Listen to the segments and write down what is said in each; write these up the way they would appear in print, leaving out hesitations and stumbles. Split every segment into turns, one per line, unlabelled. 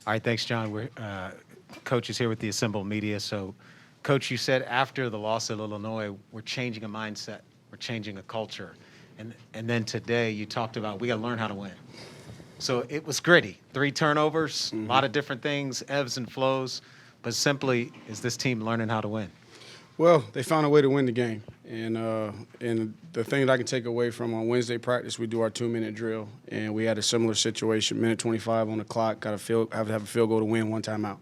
All right, thanks, John. Coach is here with the assembled media. So, Coach, you said after the loss at Illinois, we're changing a mindset, we're changing a culture, and then today you talked about we got to learn how to win. So it was gritty, 3 turnovers, a lot of different things, ebbs and flows, but simply is this team learning how to win?
Well, they found a way to win the game, and the thing that I can take away from on Wednesday practice, we do our 2-minute drill, and we had a similar situation, minute 25 on the clock, have to have a field goal to win, 1 timeout.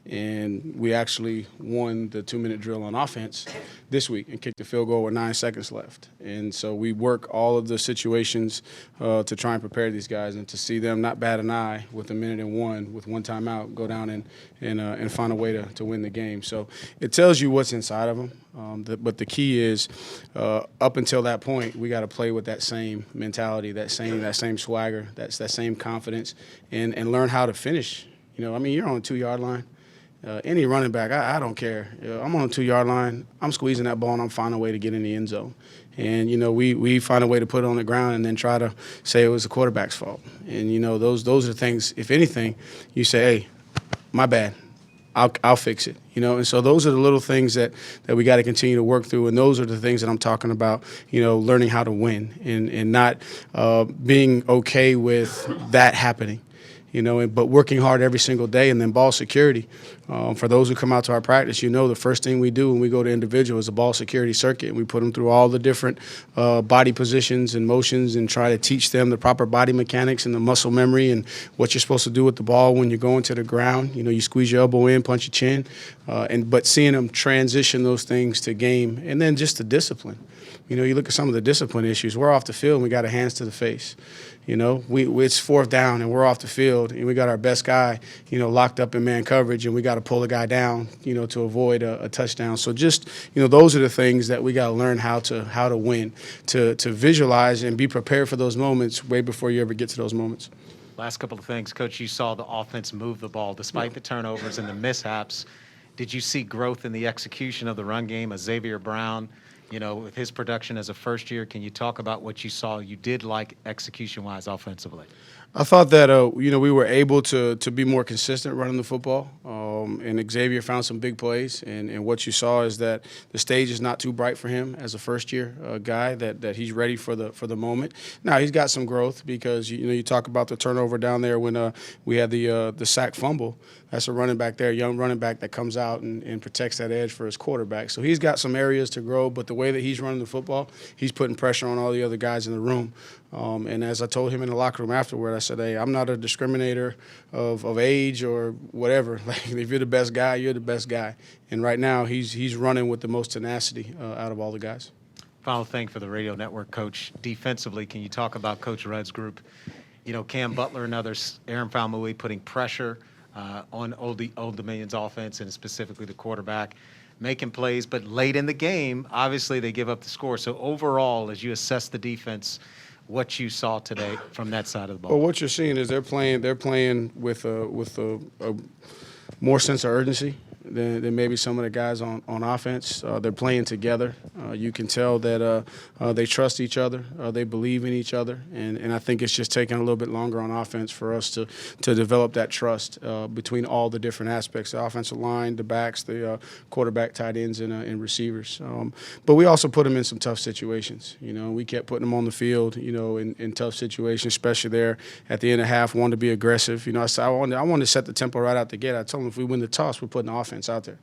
And we actually won the 2-minute drill on offense this week and kicked the field goal with 9 seconds left. And so we work all of the situations to try and prepare these guys, and to see them not bat an eye with 1:01 with 1 timeout, go down and find a way to win the game. So it tells you what's inside of them. But the key is, up until that point, we got to play with that same mentality, that same swagger, that same confidence, and learn how to finish. I mean, you're on the 2-yard line. Any running back, I don't care. I'm on the 2-yard line. I'm squeezing that ball, and I'm finding a way to get in the end zone. And, we find a way to put it on the ground and then try to say it was the quarterback's fault. And, those are things, if anything, you say, hey, my bad. I'll fix it, And so those are the little things that we got to continue to work through, and those are the things that I'm talking about, learning how to win and not being okay with that happening. But working hard every single day. And then ball security. For those who come out to our practice, the first thing we do when we go to individual is a ball security circuit. And we put them through all the different body positions and motions and try to teach them the proper body mechanics and the muscle memory and what you're supposed to do with the ball when you're going to the ground. You squeeze your elbow in, punch your chin, but seeing them transition those things to game, and then just the discipline. You look at some of the discipline issues. We're off the field and we got our hands to the face. It's 4th down and we're off the field and we got our best guy, locked up in man coverage, and we got to pull the guy down, to avoid a touchdown. So just, those are the things that we got to learn how to win, to visualize and be prepared for those moments way before you ever get to those moments.
Last couple of things, Coach. You saw the offense move the ball despite the turnovers and the mishaps. Did you see growth in the execution of the run game? Xavier Brown, with his production as a first year, can you talk about what you saw you did like execution-wise offensively?
I thought that, we were able to be more consistent running the football, and Xavier found some big plays. And what you saw is that the stage is not too bright for him as a first-year guy, that he's ready for the moment. Now, he's got some growth because, you talk about the turnover down there when we had the sack fumble. That's a running back there, a young running back that comes out and protects that edge for his quarterback. So he's got some areas to grow, but the way that he's running the football, he's putting pressure on all the other guys in the room. And as I told him in the locker room afterward, I said, hey, I'm not a discriminator of age or whatever. Like, if you're the best guy, you're the best guy. And right now he's running with the most tenacity out of all the guys.
Final thing for the radio network, Coach. Defensively, can you talk about Coach Rudd's group? Cam Butler and others, Aaron Falmouy putting pressure on Old Dominion's offense, and specifically the quarterback, making plays. But late in the game, obviously they give up the score. So overall, as you assess the defense, what you saw today from that side of the ball?
Well, what you're seeing is they're playing with a more sense of urgency than maybe some of the guys on offense. They're playing together. You can tell that they trust each other. They believe in each other. And I think it's just taking a little bit longer on offense for us to develop that trust between all the different aspects, the offensive line, the backs, the quarterback, tight ends, and receivers. But we also put them in some tough situations. We kept putting them on the field, in tough situations, especially there at the end of half, wanted to be aggressive. I said I wanted to set the tempo right out the gate. I told them if we win the toss, we're putting the offense out there.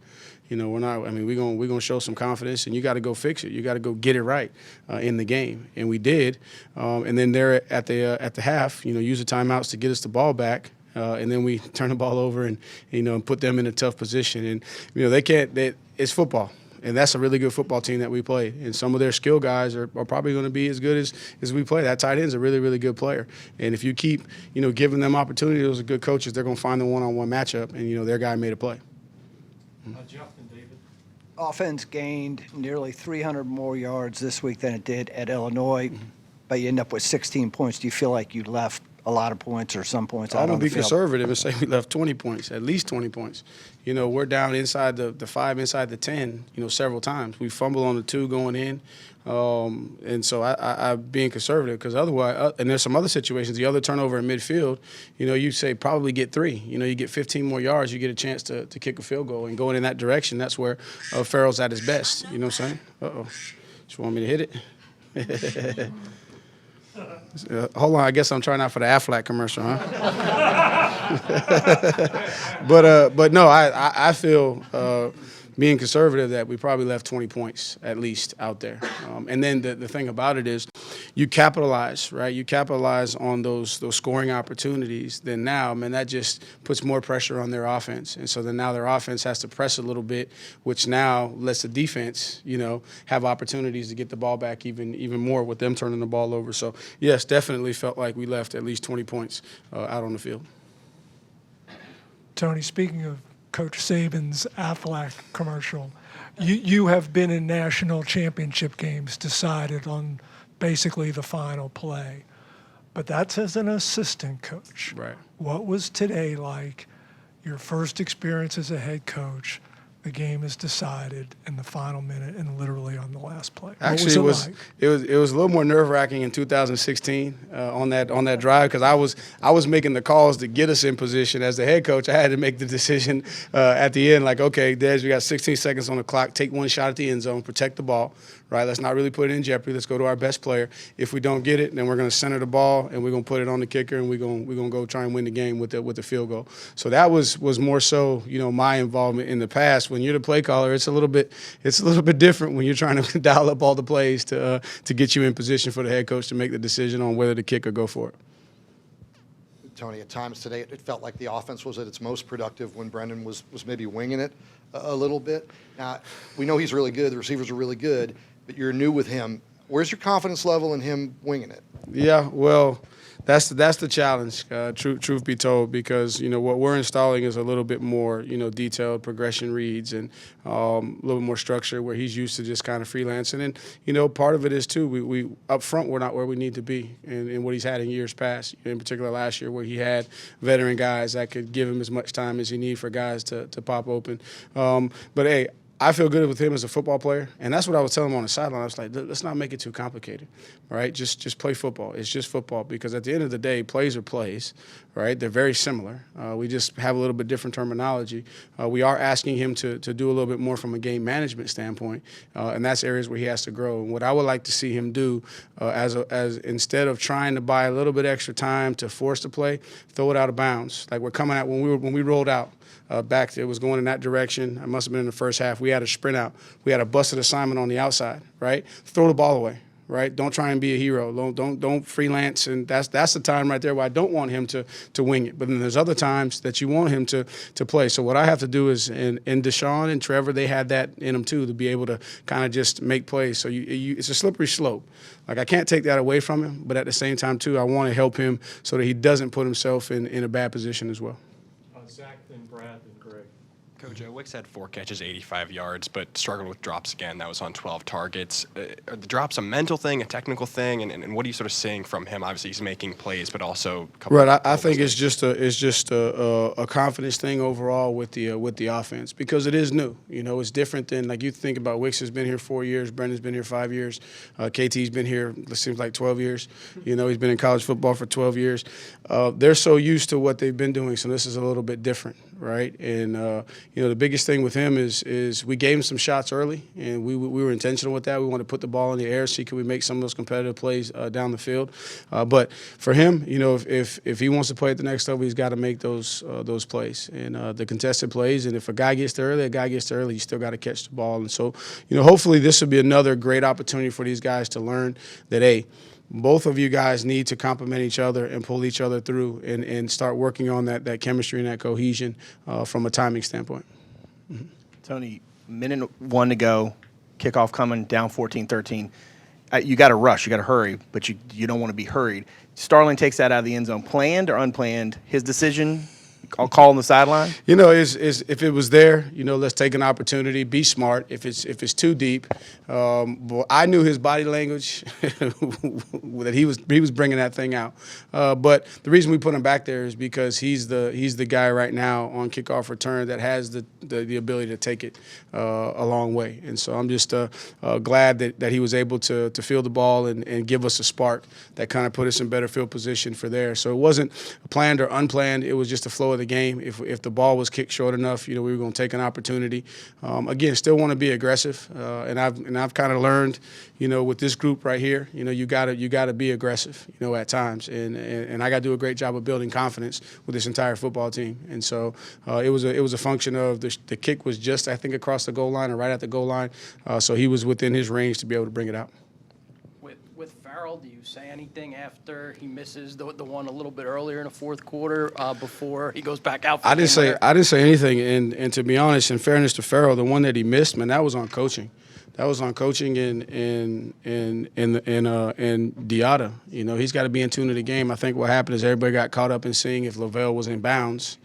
We're not. I mean, we're gonna show some confidence, and you got to go fix it. You got to go get it right in the game, and we did. And then there at the half, use the timeouts to get us the ball back. And then we turn the ball over and put them in a tough position. And they can't. It's football. And that's a really good football team that we played. And some of their skill guys are probably going to be as good as we play. That tight end's a really, really good player. And if you keep, giving them opportunity, those are good coaches, they're going to find the one-on-one matchup, and, their guy made a play.
Justin, David.
Offense gained nearly 300 more yards this week than it did at Illinois, but you end up with 16 points. Do you feel like you left a lot of points or some points
I'm
out
gonna
on the
be
field.
conservative and say we left 20 points, at least 20 points. You know, we're down inside the 5, inside the 10. You know, several times we fumble on the 2 going in, and so I'm being conservative because otherwise, and there's some other situations. The other turnover in midfield, you know, you say probably get 3. You know, you get 15 more yards, you get a chance to kick a field goal, and going in that direction, that's where Farrell's at his best. You know what I'm saying? Just want me to hit it? Hold on, I guess I'm trying out for the Aflac commercial, huh? But no, I feel being conservative that we probably left 20 points at least out there. And then the thing about it is you capitalize, right? You capitalize on those scoring opportunities. Then now, man, that just puts more pressure on their offense. And so then now their offense has to press a little bit, which now lets the defense, you know, have opportunities to get the ball back even more with them turning the ball over. So, yes, definitely felt like we left at least 20 points out on the field.
Tony, speaking of Coach Saban's Aflac commercial, you have been in national championship games decided on basically the final play. But that's as an assistant coach.
Right.
What was today like, your first experience as a head coach? The game is decided in the final minute and literally on the last play.
Actually,
what was
it was a little more nerve-wracking in 2016 on that drive because I was making the calls to get us in position as the head coach. I had to make the decision at the end, like, okay, Des, we got 16 seconds on the clock. Take one shot at the end zone, protect the ball. Right, let's not really put it in jeopardy. Let's go to our best player. If we don't get it, then we're going to center the ball and we're going to put it on the kicker and we're going to go try and win the game with the field goal. So that was more so, you know, my involvement in the past. When you're the play caller, it's a little bit different when you're trying to dial up all the plays to get you in position for the head coach to make the decision on whether to kick or go for it.
Tony, at times today it felt like the offense was at its most productive when Brendan was maybe winging it a little bit. Now, we know he's really good. The receivers are really good. But you're new with him. Where's your confidence level in him winging it?
Yeah, well, that's the challenge. Truth be told, because you know what we're installing is a little bit more, you know, detailed progression reads and a little bit more structure where he's used to just kind of freelancing. And you know, part of it is too we up front we're not where we need to be in what he's had in years past. In particular, last year where he had veteran guys that could give him as much time as he needs for guys to pop open. But hey, I feel good with him as a football player, and that's what I was telling him on the sideline. I was like, let's not make it too complicated, right? Just play football. It's just football because at the end of the day, plays are plays, right? They're very similar. We just have a little bit different terminology. We are asking him to do a little bit more from a game management standpoint, and that's areas where he has to grow. And what I would like to see him do as instead of trying to buy a little bit extra time to force the play, throw it out of bounds. Like we're coming out when we rolled out. Back it was going in that direction. I must have been in the first half. We had a sprint out. We had a busted assignment on the outside, right? Throw the ball away, right? Don't try and be a hero. Don't freelance. And that's the time right there where I don't want him to wing it. But then there's other times that you want him to play. So what I have to do is, and Deshaun and Trevor, they had that in them too, to be able to kind of just make plays. So it's a slippery slope. Like I can't take that away from him, but at the same time too, I want to help him so that he doesn't put himself in a bad position as well.
Zach, then Brad, then Greg.
Coach, Wicks had 4 catches, 85 yards, but struggled with drops again. That was on 12 targets. Are the drops a mental thing, a technical thing, and what are you sort of seeing from him? Obviously, he's making plays, but also a couple.
Right, I think it's just a confidence thing overall with the offense because it is new. You know, it's different than like you think about. Wicks has been here 4 years. Brendan's been here 5 years. KT's been here. It seems like 12 years. You know, he's been in college football for 12 years. They're so used to what they've been doing, so this is a little bit different, right? And you know, the biggest thing with him is we gave him some shots early, and we were intentional with that. We wanted to put the ball in the air, see could we make some of those competitive plays down the field. But for him, you know, if he wants to play at the next level, he's got to make those plays and the contested plays. And if a guy gets there early, you still got to catch the ball. And so, you know, hopefully this will be another great opportunity for these guys to learn that, hey, both of you guys need to complement each other and pull each other through and start working on that chemistry and that cohesion from a timing standpoint. Mm-hmm.
Tony, minute 1 to go, kickoff coming, down 14-13. You got to rush, you got to hurry, but you don't want to be hurried. Starling takes that out of the end zone. Planned or unplanned? His decision, call on the sideline?
You know, is if it was there, you know, let's take an opportunity, be smart. If it's too deep, well, I knew his body language that he was bringing that thing out. But the reason we put him back there is because he's the guy right now on kickoff return that has the ability to take it a long way. And so I'm just glad that he was able to field the ball and give us a spark that kind of put us in better field position for there. So it wasn't planned or unplanned. It was just the flow of the game. If the ball was kicked short enough, you know, we were going to take an opportunity. Again, still want to be aggressive, and I've kind of learned, you know, with this group right here, you know, you gotta be aggressive, you know, at times, and I got to do a great job of building confidence with this entire football team. And so it was a function of the kick was just, I think, across the goal line or right at the goal line, so he was within his range to be able to bring it out.
With Farrell, do you say anything after he misses the one a little bit earlier in the fourth quarter before he goes back out? For
I didn't say anything, and to be honest, in fairness to Farrell, the one that he missed, man, that was on coaching. That was on coaching and Diata. You know, he's got to be in tune to the game. I think what happened is everybody got caught up in seeing if Lavelle was in bounds,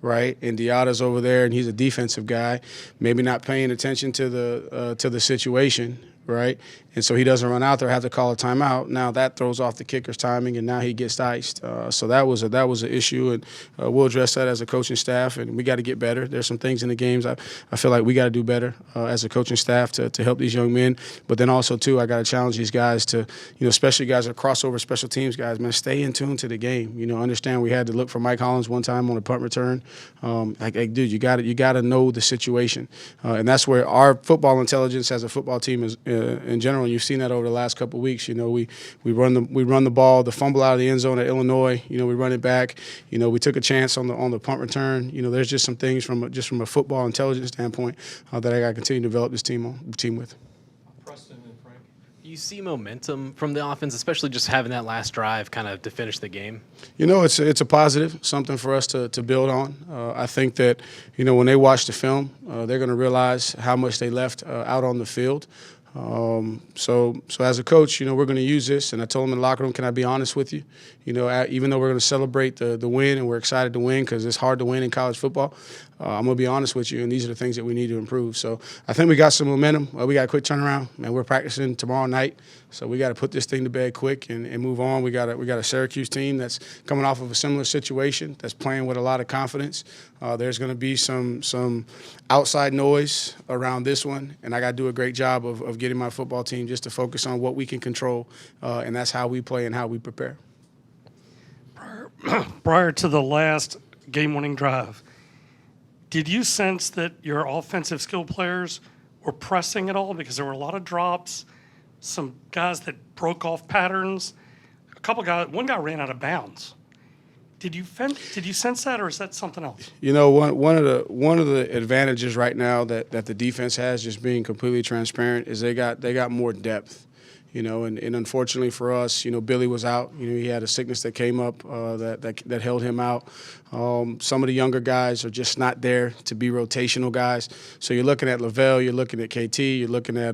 right? And Diata's over there, and he's a defensive guy, maybe not paying attention to the situation, right? And so he doesn't run out there, have to call a timeout. Now that throws off the kicker's timing, and now he gets iced. So that was an issue, and we'll address that as a coaching staff, and we got to get better. There's some things in the games I feel like we got to do better as a coaching staff to help these young men. But then also, too, I got to challenge these guys to, you know, especially guys that are crossover special teams guys, man, stay in tune to the game. You know, understand we had to look for Mike Hollins one time on a punt return. Like, dude, you got to know the situation. And that's where our football intelligence as a football team is in general. And you've seen that over the last couple of weeks. You know, we run the ball, the fumble out of the end zone at Illinois. You know, we run it back. You know, we took a chance on the punt return. You know, there's just some things from a football intelligence standpoint that I got to continue to develop this team with.
Preston and Frank, do you see momentum from the offense, especially just having that last drive kind of to finish the game?
You know, it's a positive, something for us to build on. I think that, you know, when they watch the film, they're going to realize how much they left out on the field. So as a coach, you know, we're going to use this, and I told him in the locker room, can I be honest with you? You know, even though we're going to celebrate the win and we're excited to win because it's hard to win in college football, I'm going to be honest with you, and these are the things that we need to improve. So I think we got some momentum. We got a quick turnaround, and we're practicing tomorrow night. So we got to put this thing to bed quick and move on. We got a Syracuse team that's coming off of a similar situation, that's playing with a lot of confidence. There's going to be some outside noise around this one, and I got to do a great job of getting my football team just to focus on what we can control, and that's how we play and how we prepare.
Prior to the last game-winning drive, did you sense that your offensive skill players were pressing at all? Because there were a lot of drops, some guys that broke off patterns, one guy ran out of bounds. Did you sense that, or is that something else?
You know, one of the advantages right now that the defense has, just being completely transparent, is they got more depth. You know, and unfortunately for us, you know, Billy was out. You know, he had a sickness that came up that held him out. Some of the younger guys are just not there to be rotational guys. So you're looking at Lavelle, you're looking at KT, you're looking at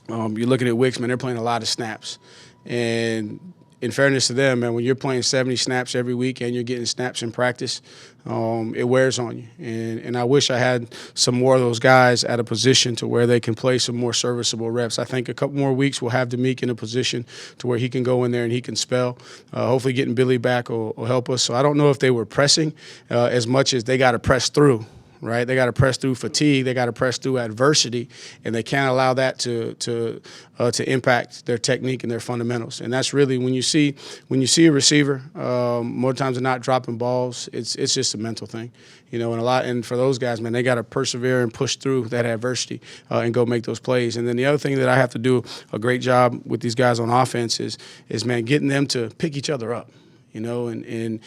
Wicks. Man, they're playing a lot of snaps, and in fairness to them, man, when you're playing 70 snaps every week and you're getting snaps in practice, it wears on you. And I wish I had some more of those guys at a position to where they can play some more serviceable reps. I think a couple more weeks we'll have Demick in a position to where he can go in there and he can spell. Hopefully getting Billy back will help us. So I don't know if they were pressing as much as they got to press through. Right, they got to press through fatigue. They got to press through adversity, and they can't allow that to impact their technique and their fundamentals. And that's really when you see a receiver more times than not dropping balls. It's just a mental thing, you know. And for those guys, man, they got to persevere and push through that adversity and go make those plays. And then the other thing that I have to do a great job with these guys on offense is man, getting them to pick each other up. You know, and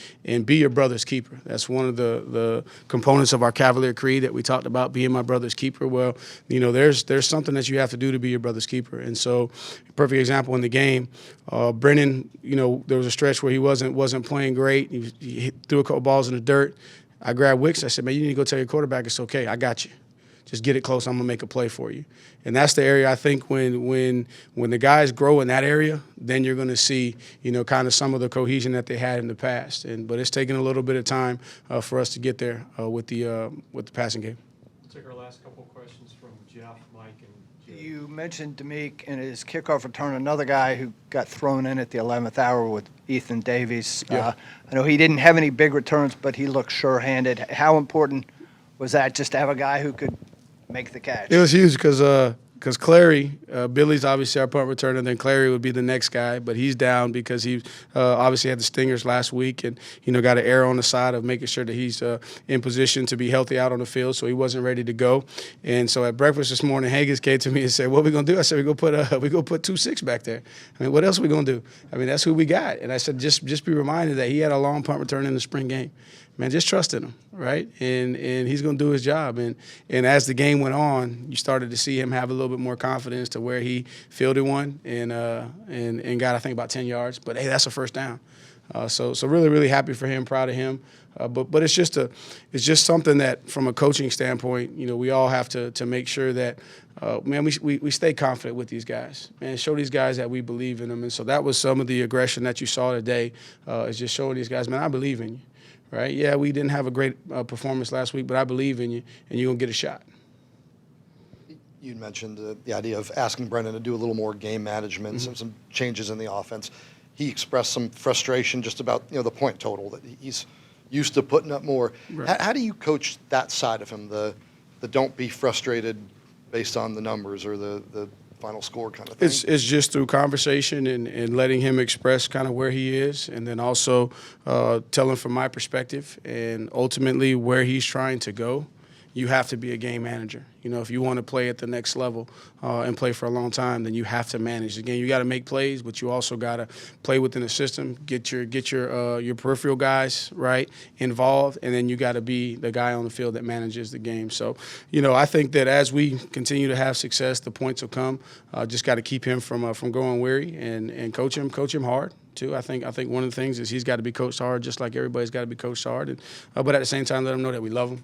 be your brother's keeper. That's one of the components of our Cavalier Creed that we talked about, being my brother's keeper. Well, you know, there's something that you have to do to be your brother's keeper. And so, perfect example in the game, Brennan, you know, there was a stretch where he wasn't playing great. He threw a couple balls in the dirt. I grabbed Wicks. I said, man, you need to go tell your quarterback it's okay. I got you. Just get it close. I'm gonna make a play for you. And that's the area I think when the guys grow in that area, then you're gonna see, kind of some of the cohesion that they had in the past. But it's taken a little bit of time for us to get there with the passing game.
We'll take our last couple of questions from Jeff, Mike, and Jerry.
You mentioned Demick in his kickoff return, another guy who got thrown in at the 11th hour with Ethan Davies.
Yeah.
I know he didn't have any big returns, but he looked sure-handed. How important was that, just to have a guy who could make the catch?
It was huge because Clary, Billy's obviously our punt returner, and then Clary would be the next guy, but he's down because he obviously had the stingers last week and, got an error on the side of making sure that he's in position to be healthy out on the field, so he wasn't ready to go. And so at breakfast this morning, Haggis came to me and said, what are we going to do? I said, we go put 2-6 back there. I mean, what else are we going to do? I mean, that's who we got. And I said, just be reminded that he had a long punt return in the spring game. Man, just trust in him, right? And he's going to do his job. And as the game went on, you started to see him have a little bit more confidence to where he fielded one and got, I think, about 10 yards. But, hey, that's a first down. So really, really happy for him, proud of him. But it's just something that, from a coaching standpoint, we all have to make sure that, man, we stay confident with these guys, man, show these guys that we believe in them. And so that was some of the aggression that you saw today, is just showing these guys, man, I believe in you. Right? Yeah, we didn't have a great performance last week, but I believe in you, and you're going to get a shot.
You mentioned the idea of asking Brendan to do a little more game management, some changes in the offense. He expressed some frustration just about the point total, that he's used to putting up more.
Right.
How do you coach that side of him, the don't be frustrated based on the numbers or the final score kind of thing?
It's just through conversation and letting him express kind of where he is, and then also telling from my perspective and ultimately where he's trying to go. You have to be a game manager. If you want to play at the next level and play for a long time, then you have to manage the game. You got to make plays, but you also got to play within the system. Get your peripheral guys right involved, and then you got to be the guy on the field that manages the game. So, I think that as we continue to have success, the points will come. Just got to keep him from growing weary and coach him hard too. I think one of the things is he's got to be coached hard, just like everybody's got to be coached hard. But at the same time, let him know that we love him.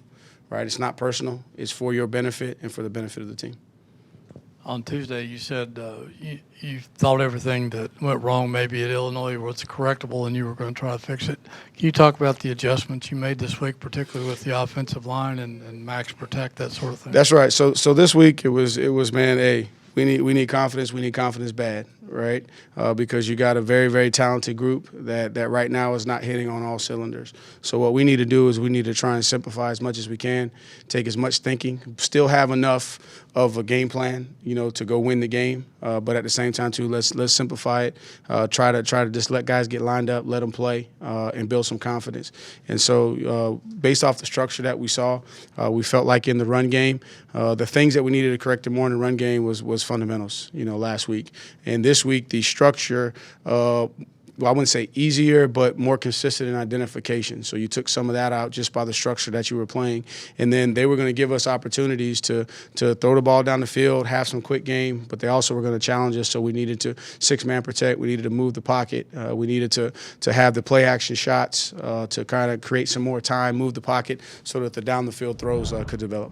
Right, it's not personal. It's for your benefit and for the benefit of the team.
On Tuesday, you said you thought everything that went wrong maybe at Illinois was correctable and you were going to try to fix it. Can you talk about the adjustments you made this week, particularly with the offensive line and max protect, that sort of thing?
That's right. So this week it was man, hey, we need confidence. We need confidence bad, right? Because you got a very, very talented group that right now is not hitting on all cylinders. So what we need to do is we need to try and simplify as much as we can, take as much thinking, still have enough of a game plan, to go win the game. But at the same time, too, let's simplify it. Try to just let guys get lined up, let them play, and build some confidence. And so, based off the structure that we saw, we felt like in the run game, the things that we needed to correct more in the run game was fundamentals. Last week, and this week the structure. I wouldn't say easier, but more consistent in identification. So you took some of that out just by the structure that you were playing. And then they were going to give us opportunities to throw the ball down the field, have some quick game, but they also were going to challenge us. So we needed to six-man protect. We needed to move the pocket. We needed to have the play-action shots to kind of create some more time, move the pocket so that the down-the-field throws could develop.